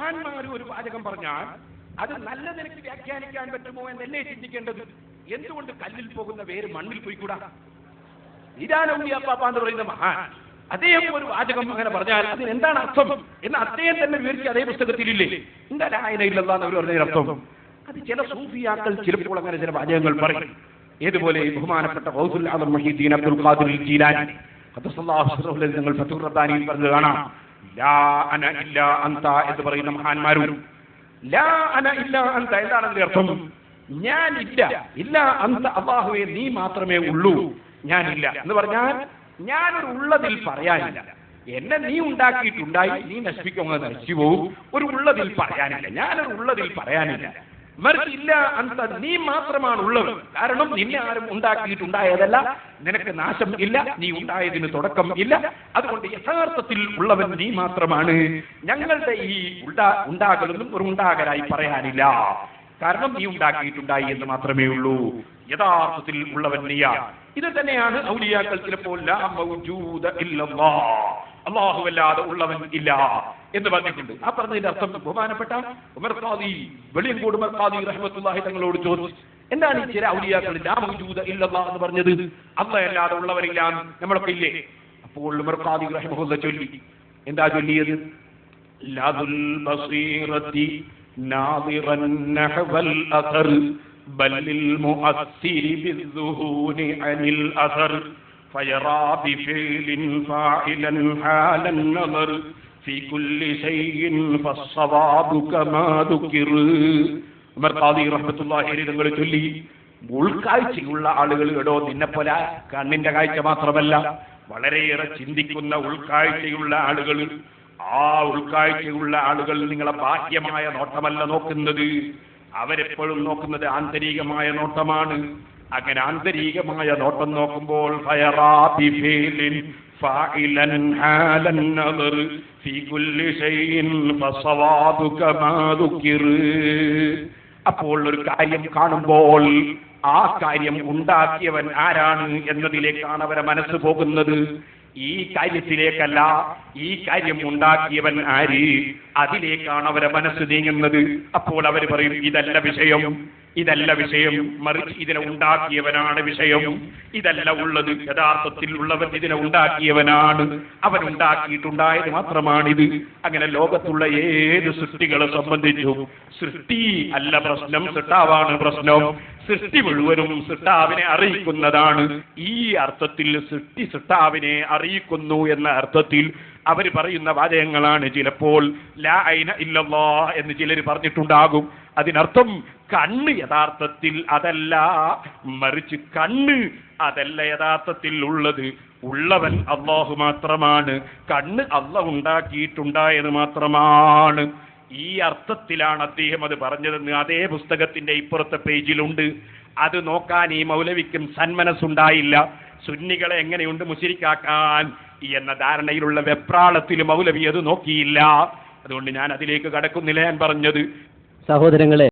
മഹാന്മാർ ഒരു വാചകം പറഞ്ഞാൽ അത് നല്ല നിലയ്ക്ക് വ്യാഖ്യാനിക്കാൻ പറ്റുമോ എന്നല്ലേ ചിന്തിക്കേണ്ടത്. എന്തുകൊണ്ട് കല്ലിൽ പോകുന്ന വേര് മണ്ണിൽ പോയിക്കൂടാ? ഇതാണ് ഔലിയാപ്പാപ്പ എന്ന് പറയുന്ന മഹാൻ. അദ്ദേഹം ഒരു വാചകം അങ്ങനെ പറഞ്ഞാൽ അതിന് എന്താണ് അർത്ഥം എന്ന് അദ്ദേഹം തന്നെ വിവരിച്ച് അതേ പുസ്തകത്തിലില്ലേ? എന്താ ലാ ഇലാഹ ഇല്ലല്ലാഹ് എന്ന് പറഞ്ഞ അർത്ഥം? അത് ചില സൂഫിയാക്കൾ ചിലപ്പോൾ അങ്ങനെ ചില വാചകങ്ങൾ പറയും. ഏതുപോലെ ബഹുമാനപ്പെട്ട ഗൗസുൽ ആദം മുഹീദ്ദീൻ അബ്ദുൽ ഖാദിർ ജീലാനി ഖദ്ദസല്ലാഹു സിർറഹു നിങ്ങൾ ഫത്ഹുർ റബ്ബാനിയിൽ പറഞ്ഞു കാണാം. ലാ അന ഇല്ലാ അൻത എന്ന് പറയുന്ന മഹാന്മാരും ലാ അന ഇല്ലാ അൻത എന്താണ് അതിന്റെ അർത്ഥം? ഞാനില്ല, ഇല്ല അൻത അല്ലാഹുവേ നീ മാത്രമേ ഉള്ളൂ, ഞാനില്ല എന്ന് പറഞ്ഞാൽ ഞാനൊരു ഉള്ളതിൽ പറയാനില്ല. എന്നെ നീ ഉണ്ടാക്കിയിട്ടുണ്ടായി, നീ നശിപ്പിക്കുക നശിച്ചു പോവും. ഒരു ഉള്ളതിൽ പറയാനില്ല, ഞാനൊരു ഉള്ളതിൽ പറയാനില്ല. മറിച്ച് ഇല്ല അന്ത നീ മാത്രമാണ് ഉള്ളത്. കാരണം നിന്നെ ആരും ഉണ്ടാക്കിയിട്ടുണ്ടായതല്ല, നിനക്ക് നാശം ഇല്ല, നീ ഉണ്ടായതിന് തുടക്കം ഇല്ല. അതുകൊണ്ട് യഥാർത്ഥത്തിൽ ഉള്ളവൻ നീ മാത്രമാണ്. ഞങ്ങളുടെ ഈ ഉണ്ടാകലൊന്നും ഒരു ഉണ്ടാകലായി പറയാനില്ല. കാരണം നീ ഉണ്ടാക്കിയിട്ടുണ്ടായി എന്ന് മാത്രമേ ഉള്ളൂ. യഥാർത്ഥത്തിൽ ഉള്ളവൻ നീയാ. ഇത് തന്നെയാണ് ഔലിയാക്കൾ ചിലപ്പോൾ ലാ മൗജൂദ ഇല്ലല്ലാഹ്, അല്ലാഹുവല്ലാതെ ഉള്ളവൻ ഇല്ല എന്ന് പറഞ്ഞിട്ടുണ്ട്. ആ പറഞ്ഞതിന്റെ അർത്ഥം ബഹുമാനപ്പെട്ട ഉമർ ഖാദി വെളിയങ്കോട് ഉമർ ഖാദി റഹ്മത്തുള്ളാഹി തങ്ങളോട് ചോദിച്ചു, എന്താണ് ഈ ചില ഔലിയാക്കൾ ലാ മൗജൂദ ഇല്ലല്ലാഹ് എന്ന് പറഞ്ഞത്? അല്ലാഹുവല്ലാതെ ഉള്ളവരില്ല നമ്മളൊക്കെ ഇല്ലേ? അപ്പോൾ ഉമർ ഖാദി റഹിമഹുല്ലാഹ് ചൊല്ലി, എന്താ ചൊല്ലിയത്? ലദുൽ ബസീറത്തി നാദിറൻ നഹ്വൽ അസർ ബല്ലിൽ മുഅസ്സിരി ബിദ്ദുഹൂനി അനിൽ അസർ ഫയറാ ബിഫിലിൻ ഫാഇലൻ ഹാലൻ നദർ ഫീ കുല്ലി ശൈഇൻ ഫസ്സവാബു കമാ ദുകിർ. ഉമർ ഖാദി റഹ്മത്തുള്ളാഹി അലൈഹി തങ്ങൾ ചൊല്ലി, ഉൾക്കാഴ്ചയുള്ള ആളുകൾ എടോ നിന്നെപ്പോലെ കണ്ണിന്റെ കാഴ്ച മാത്രമല്ല, വളരെയേറെ ചിന്തിക്കുന്ന ഉൾക്കാഴ്ചയുള്ള ആളുകൾ. ആ ഉൾക്കാഴ്ചയുള്ള ആളുകൾ നിങ്ങളെ ബാഹ്യമായ നോട്ടമല്ല നോക്കുന്നത്, അവരെപ്പോഴും നോക്കുന്നത് ആന്തരികമായ നോട്ടമാണ്. അങ്ങനെ ആന്തരികമായ നോട്ടം നോക്കുമ്പോൾ അപ്പോൾ ഒരു കാര്യം കാണുമ്പോൾ ആ കാര്യം ഉണ്ടാക്കിയവൻ ആരാണ് എന്നതിലേക്കാണ് അവരെ മനസ്സ് പോകുന്നത്. ഈ കാര്യത്തിലേക്കല്ല, ഈ കാര്യം ഉണ്ടാക്കിയവൻ ആര് അതിലേക്കാണ് അവരെ മനസ്സ് നീങ്ങുന്നത്. അപ്പോൾ അവർ പറയും ഇതല്ല വിഷയം, ഇതല്ല വിഷയം, മറിച്ച് ഇതിനെ ഉണ്ടാക്കിയവനാണ് വിഷയം. ഇതല്ല ഉള്ളത്, യഥാർത്ഥത്തിൽ ഉള്ളവൻ ഇതിനെ ഉണ്ടാക്കിയവനാണ്, അവൻ ഉണ്ടാക്കിയിട്ടുണ്ടായത് മാത്രമാണിത്. അങ്ങനെ ലോകത്തുള്ള ഏത് സൃഷ്ടികളെ സംബന്ധിച്ചും സൃഷ്ടി അല്ല പ്രശ്നം, സൃഷ്ടാവാണ് പ്രശ്നം. സൃഷ്ടി മുഴുവനും സൃഷ്ടാവിനെ അറിയിക്കുന്നതാണ്. ഈ അർത്ഥത്തിൽ സൃഷ്ടി സൃഷ്ടാവിനെ അറിയിക്കുന്നു എന്ന അർത്ഥത്തിൽ അവർ പറയുന്ന വാചകങ്ങളാണ് ചിലപ്പോൾ ലാ ഇലാഹ ഇല്ലല്ലാഹ് എന്ന് ചിലർ പറഞ്ഞിട്ടുണ്ടാകും. അതിനർത്ഥം കണ്ണ് യഥാർത്ഥത്തിൽ അതല്ല, മറിച്ച് കണ്ണ് അതല്ല യഥാർത്ഥത്തിൽ ഉള്ളത്, ഉള്ളവൻ അല്ലാഹു മാത്രമാണ്, കണ്ണ് അല്ലാഹു ഉണ്ടാക്കിയിട്ടുണ്ടായത് മാത്രമാണ്. ഈ അർത്ഥത്തിലാണ് അദ്ദേഹം അത് പറഞ്ഞതെന്ന് അതേ പുസ്തകത്തിന്റെ ഇപ്പുറത്തെ പേജിലുണ്ട്. അത് നോക്കാൻ ഈ മൗലവിക്കും സന്മനസ്സുണ്ടായില്ല. സുന്നികളെ എങ്ങനെയുണ്ട് മുശ്രിക്കാക്കാൻ എന്ന ധാരണയിലുള്ള വെപ്രാളത്തിൽ മൗലവി അത് നോക്കിയില്ല. അതുകൊണ്ട് ഞാൻ അതിലേക്ക് കടക്കുന്നില്ല. ഞാൻ പറഞ്ഞത്, സഹോദരങ്ങളെ,